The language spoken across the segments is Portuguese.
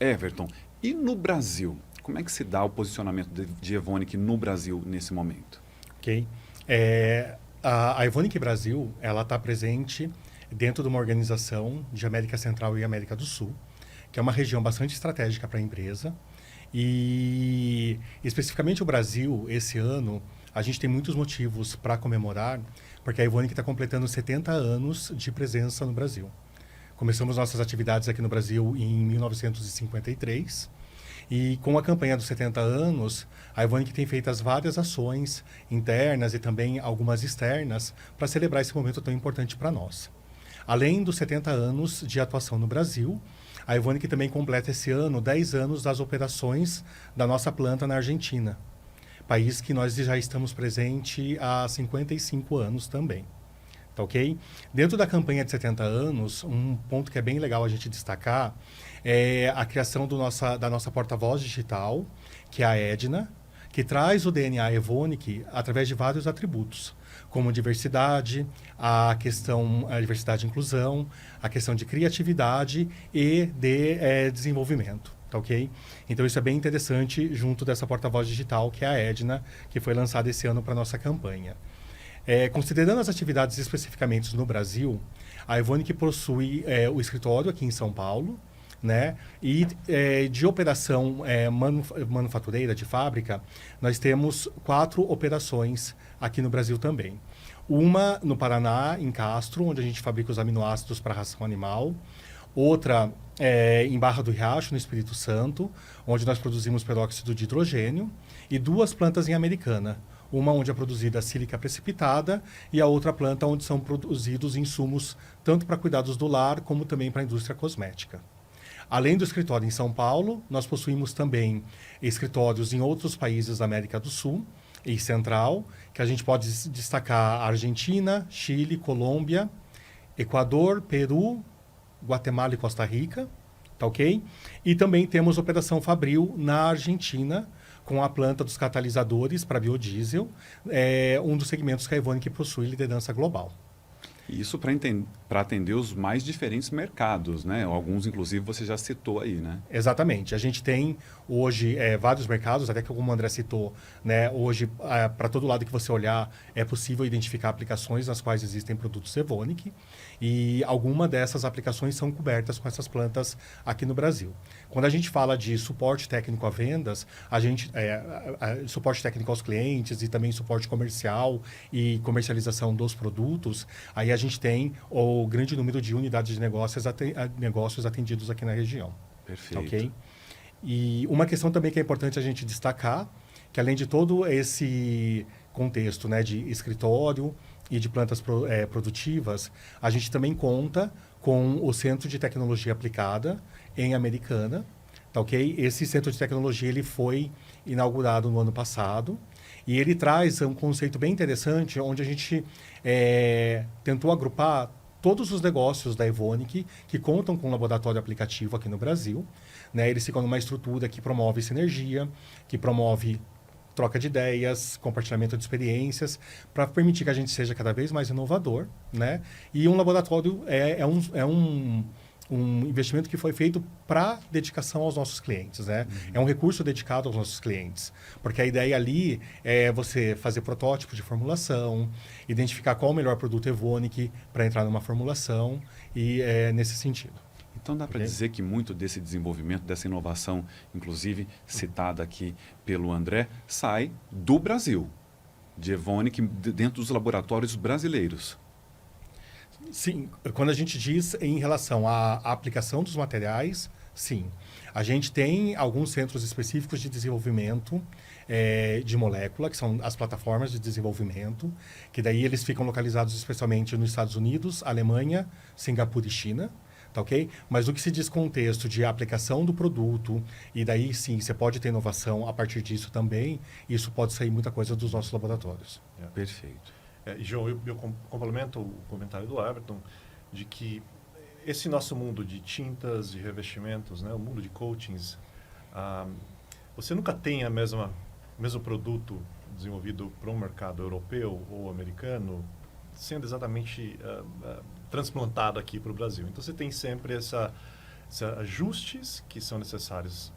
Everton, e no Brasil? Como é que se dá o posicionamento de Evonik no Brasil nesse momento? Ok? A Evonik Brasil, ela está presente dentro de uma organização de América Central e América do Sul, que é uma região bastante estratégica para a empresa. E especificamente o Brasil, esse ano, a gente tem muitos motivos para comemorar, porque a Evonik está completando 70 anos de presença no Brasil. Começamos nossas atividades aqui no Brasil em 1953 e com a campanha dos 70 anos, a Evonik tem feito as várias ações internas e também algumas externas para celebrar esse momento tão importante para nós. Além dos 70 anos de atuação no Brasil, a Evonik também completa esse ano 10 anos das operações da nossa planta na Argentina, país que nós já estamos presente há 55 anos também. Tá ok? Dentro da campanha de 70 anos, um ponto que é bem legal a gente destacar é a criação da nossa porta-voz digital, que é a Edna, que traz o DNA Evonik através de vários atributos, como diversidade, a diversidade e inclusão, a questão de criatividade e de desenvolvimento. Tá ok? Então isso é bem interessante junto dessa porta-voz digital, que é a Edna, que foi lançada esse ano para a nossa campanha. Considerando as atividades especificamente no Brasil, a Evonik possui o escritório aqui em São Paulo, né? E de operação manufatureira, de fábrica, nós temos 4 operações aqui no Brasil também. Uma no Paraná, em Castro, onde a gente fabrica os aminoácidos para ração animal. Outra em Barra do Riacho, no Espírito Santo, onde nós produzimos peróxido de hidrogênio. E 2 plantas em Americana. Uma onde é produzida a sílica precipitada e a outra planta onde são produzidos insumos tanto para cuidados do lar como também para a indústria cosmética. Além do escritório em São Paulo, nós possuímos também escritórios em outros países da América do Sul e Central, que a gente pode destacar Argentina, Chile, Colômbia, Equador, Peru, Guatemala e Costa Rica, tá ok? E também temos Operação Fabril na Argentina, com a planta dos catalisadores para biodiesel, um dos segmentos que a Evonik possui liderança global. Isso para atender os mais diferentes mercados, né? Alguns, inclusive, você já citou aí, né? Exatamente. A gente tem hoje vários mercados, até que como o André citou, né? Hoje, para todo lado que você olhar, é possível identificar aplicações nas quais existem produtos Evonik e alguma dessas aplicações são cobertas com essas plantas aqui no Brasil. Quando a gente fala de suporte técnico a vendas, a gente suporte técnico aos clientes e também suporte comercial e comercialização dos produtos, aí a gente tem o grande número de unidades de negócios atendidos aqui na região. Perfeito. Okay? E uma questão também que é importante a gente destacar, que além de todo esse contexto, né, de escritório e de plantas produtivas, a gente também conta com o Centro de Tecnologia Aplicada em Americana. Tá ok? Esse centro de tecnologia ele foi inaugurado no ano passado e ele traz um conceito bem interessante onde a gente tentou agrupar todos os negócios da Evonik que contam com um laboratório aplicativo aqui no Brasil. Né? Eles ficam numa estrutura que promove sinergia, que promove troca de ideias, compartilhamento de experiências, para permitir que a gente seja cada vez mais inovador. Né? E um laboratório é um investimento que foi feito para dedicação aos nossos clientes. Né? Uhum. É um recurso dedicado aos nossos clientes. Porque a ideia ali é você fazer protótipos de formulação, identificar qual o melhor produto Evonik para entrar numa formulação e nesse sentido. Então dá para dizer que muito desse desenvolvimento, dessa inovação, inclusive citada aqui pelo André, sai do Brasil, de Evonik, dentro dos laboratórios brasileiros. Sim, quando a gente diz em relação à aplicação dos materiais, sim. A gente tem alguns centros específicos de desenvolvimento de molécula, que são as plataformas de desenvolvimento, que daí eles ficam localizados especialmente nos Estados Unidos, Alemanha, Singapura e China. Tá ok? Mas no que se diz contexto de aplicação do produto, e daí sim, você pode ter inovação a partir disso também, isso pode sair muita coisa dos nossos laboratórios. Perfeito. João, eu complemento o comentário do Everton, de que esse nosso mundo de tintas, de revestimentos, né, o mundo de coatings, você nunca tem o mesmo produto desenvolvido para um mercado europeu ou americano, sendo exatamente transplantado aqui para o Brasil. Então, você tem sempre essa ajustes que são necessários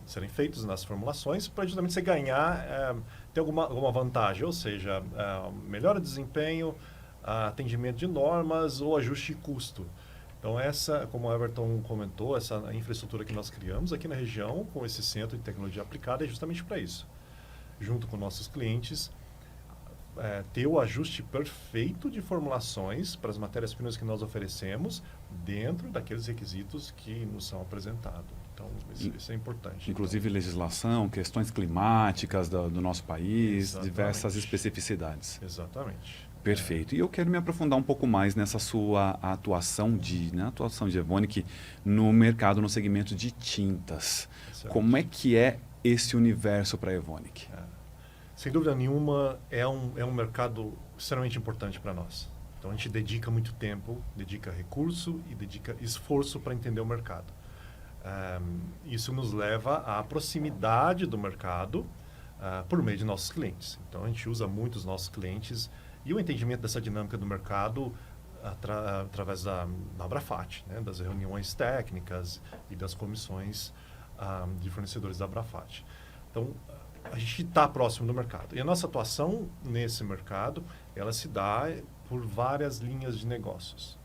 serem feitos nas formulações para justamente você ganhar, ter alguma vantagem, ou seja, melhora de desempenho, atendimento de normas ou ajuste de custo. Então, como o Everton comentou, essa infraestrutura que nós criamos aqui na região, com esse centro de tecnologia aplicada, é justamente para isso. Junto com nossos clientes, ter o ajuste perfeito de formulações para as matérias-primas que nós oferecemos dentro daqueles requisitos que nos são apresentados. Então, isso é importante. Inclusive legislação, questões climáticas do nosso país, Exatamente. Diversas especificidades. Exatamente. Perfeito. E eu quero me aprofundar um pouco mais nessa sua atuação de Evonik no mercado, no segmento de tintas. Certo. Como é que é esse universo para a Evonik? Sem dúvida nenhuma, é um mercado extremamente importante para nós. Então, a gente dedica muito tempo, dedica recurso e dedica esforço para entender o mercado. Isso nos leva à proximidade do mercado por meio de nossos clientes. Então, a gente usa muito os nossos clientes e o entendimento dessa dinâmica do mercado através da Abrafat, né, das reuniões técnicas e das comissões de fornecedores da Abrafat. Então, a gente está próximo do mercado. E a nossa atuação nesse mercado, ela se dá por várias linhas de negócios.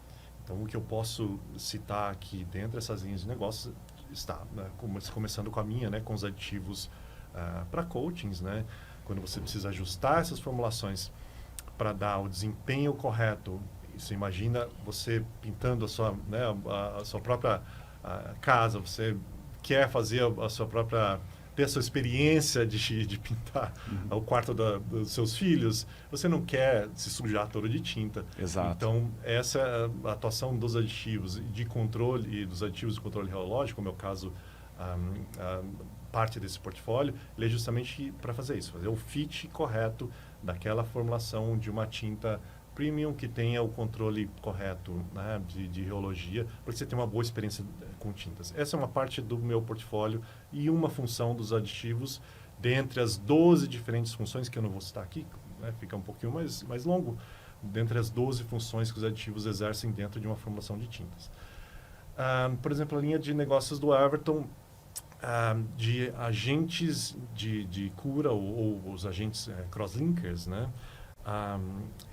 Então, o que eu posso citar aqui dentro dessas linhas de negócios está, né, começando com a minha, né, com os aditivos para coatings, né, quando você precisa ajustar essas formulações para dar o desempenho correto. Você imagina você pintando a sua, né, a sua própria casa, você quer fazer a sua própria, ter a sua experiência de pintar o quarto dos seus filhos, você não quer se sujar todo de tinta. Exato. Então, essa é a atuação dos aditivos de controle e dos aditivos de controle rheológico, no meu caso, parte desse portfólio, ele é justamente para fazer isso, fazer o fit correto daquela formulação de uma tinta premium que tenha o controle correto, né, de rheologia, para que você tenha uma boa experiência com tintas. Essa é uma parte do meu portfólio e uma função dos aditivos, dentre as 12 diferentes funções, que eu não vou citar aqui, né, fica um pouquinho mais longo, dentre as 12 funções que os aditivos exercem dentro de uma formulação de tintas. Por exemplo, a linha de negócios do Everton, de agentes de cura ou os agentes crosslinkers, né?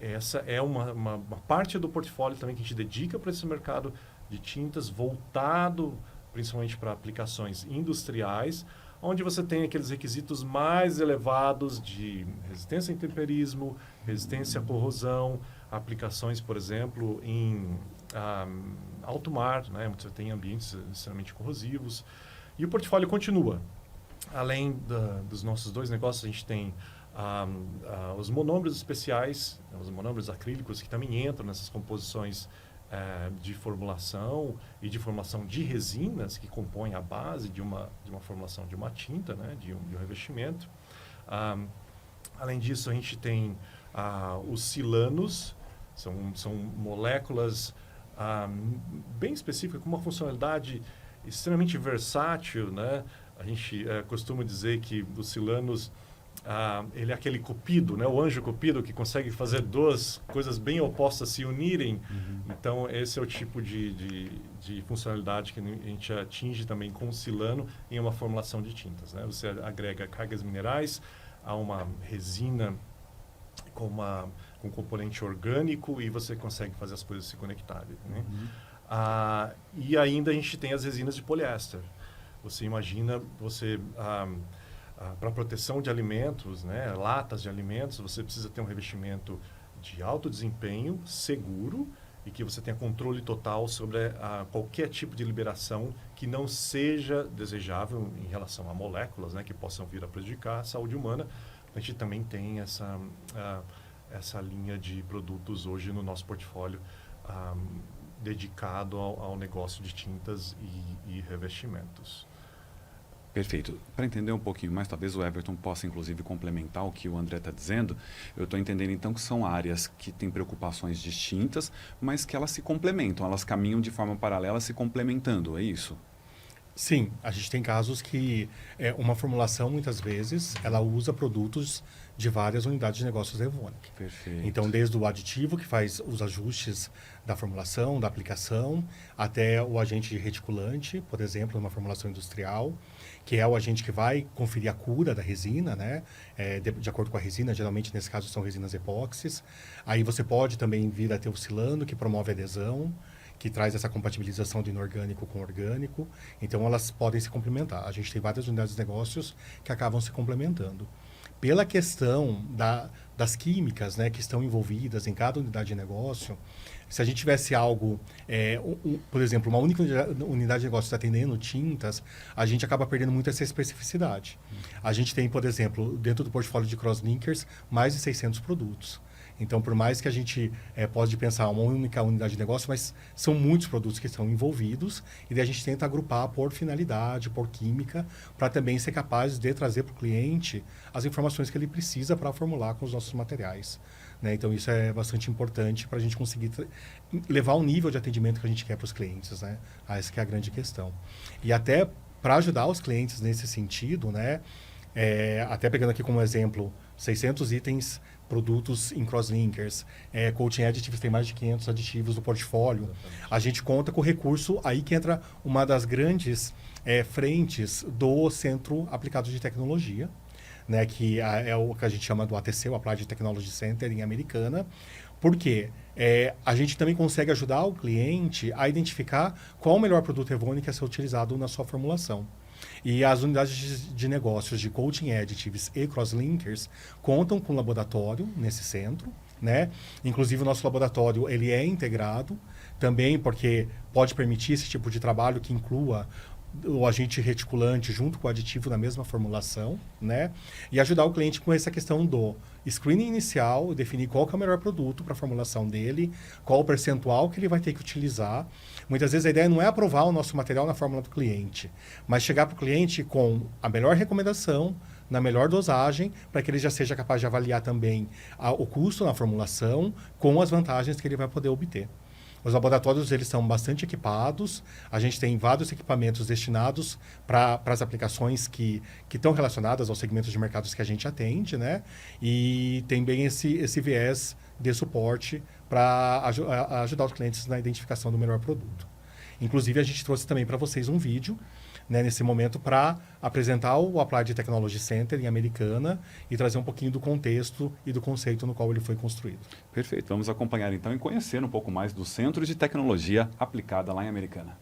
Essa é uma parte do portfólio também que a gente dedica para esse mercado de tintas, voltado principalmente para aplicações industriais, onde você tem aqueles requisitos mais elevados de resistência a intemperismo, resistência à corrosão, aplicações, por exemplo, em alto mar, né? Você tem ambientes extremamente corrosivos. E o portfólio continua. Além dos nossos dois negócios, a gente tem os monômeros especiais, os monômeros acrílicos, que também entram nessas composições de formulação e de formação de resinas, que compõem a base de uma formulação de uma tinta, né, de um revestimento. Além disso, a gente tem os silanos, são moléculas bem específicas, com uma funcionalidade extremamente versátil, né? A gente costuma dizer que os silanos, ele é aquele cupido, né? O anjo cupido que consegue fazer duas coisas bem opostas se unirem. Então, esse é o tipo de funcionalidade que a gente atinge também com o silano em uma formulação de tintas, né? Você agrega cargas minerais a uma resina com um componente orgânico e você consegue fazer as coisas se conectarem, né? E ainda a gente tem as resinas de poliéster. Você imagina, para proteção de alimentos, né, latas de alimentos, você precisa ter um revestimento de alto desempenho, seguro, e que você tenha controle total sobre qualquer tipo de liberação que não seja desejável em relação a moléculas, né, que possam vir a prejudicar a saúde humana. A gente também tem essa linha de produtos hoje no nosso portfólio, dedicado ao negócio de tintas e revestimentos. Perfeito. Para entender um pouquinho mais, talvez o Everton possa inclusive complementar o que o André está dizendo. Eu estou entendendo então que são áreas que têm preocupações distintas, mas que elas se complementam, elas caminham de forma paralela se complementando, é isso? Sim, a gente tem casos que uma formulação, muitas vezes, ela usa produtos de várias unidades de negócios da Evonik. Perfeito. Então, desde o aditivo, que faz os ajustes da formulação, da aplicação, até o agente reticulante, por exemplo, numa formulação industrial, que é o agente que vai conferir a cura da resina, né? De acordo com a resina, geralmente, nesse caso, são resinas epóxis. Aí você pode também vir a ter o silano, que promove a adesão, que traz essa compatibilização do inorgânico com o orgânico. Então, elas podem se complementar. A gente tem várias unidades de negócios que acabam se complementando. Pela questão das químicas, né, que estão envolvidas em cada unidade de negócio, se a gente tivesse algo, por exemplo, uma única unidade de negócio atendendo tintas, a gente acaba perdendo muito essa especificidade. A gente tem, por exemplo, dentro do portfólio de Crosslinkers, mais de 600 produtos. Então, por mais que a gente pode pensar uma única unidade de negócio, mas são muitos produtos que estão envolvidos, e daí a gente tenta agrupar por finalidade, por química, para também ser capaz de trazer para o cliente as informações que ele precisa para formular com os nossos materiais. Né? Então, isso é bastante importante para a gente conseguir levar o nível de atendimento que a gente quer para os clientes. Né? Essa que é a grande questão. E até para ajudar os clientes nesse sentido, né? Até pegando aqui como exemplo, 600 itens, produtos em Crosslinkers, Coating Additives tem mais de 500 aditivos no portfólio. A gente conta com o recurso, aí que entra uma das grandes frentes do Centro Aplicado de Tecnologia, né, que é o que a gente chama do ATC, o Applied Technology Center, em Americana. Por quê? A gente também consegue ajudar o cliente a identificar qual o melhor produto Evonik a ser utilizado na sua formulação. E as unidades de negócios de Coating Additives e Crosslinkers contam com laboratório nesse centro, né? Inclusive, o nosso laboratório ele é integrado também porque pode permitir esse tipo de trabalho que inclua o agente reticulante junto com o aditivo na mesma formulação, né? E ajudar o cliente com essa questão do screening inicial, definir qual que é o melhor produto para a formulação dele, qual o percentual que ele vai ter que utilizar. Muitas vezes a ideia não é aprovar o nosso material na fórmula do cliente, mas chegar para o cliente com a melhor recomendação, na melhor dosagem, para que ele já seja capaz de avaliar também o custo na formulação com as vantagens que ele vai poder obter. Os laboratórios eles são bastante equipados, a gente tem vários equipamentos destinados para as aplicações que estão relacionadas aos segmentos de mercados que a gente atende, né? E tem bem esse viés de suporte para ajudar os clientes na identificação do melhor produto. Inclusive, a gente trouxe também para vocês um vídeo, né, nesse momento, para apresentar o Applied Technology Center em Americana e trazer um pouquinho do contexto e do conceito no qual ele foi construído. Perfeito. Vamos acompanhar então e conhecer um pouco mais do Centro de Tecnologia Aplicada lá em Americana.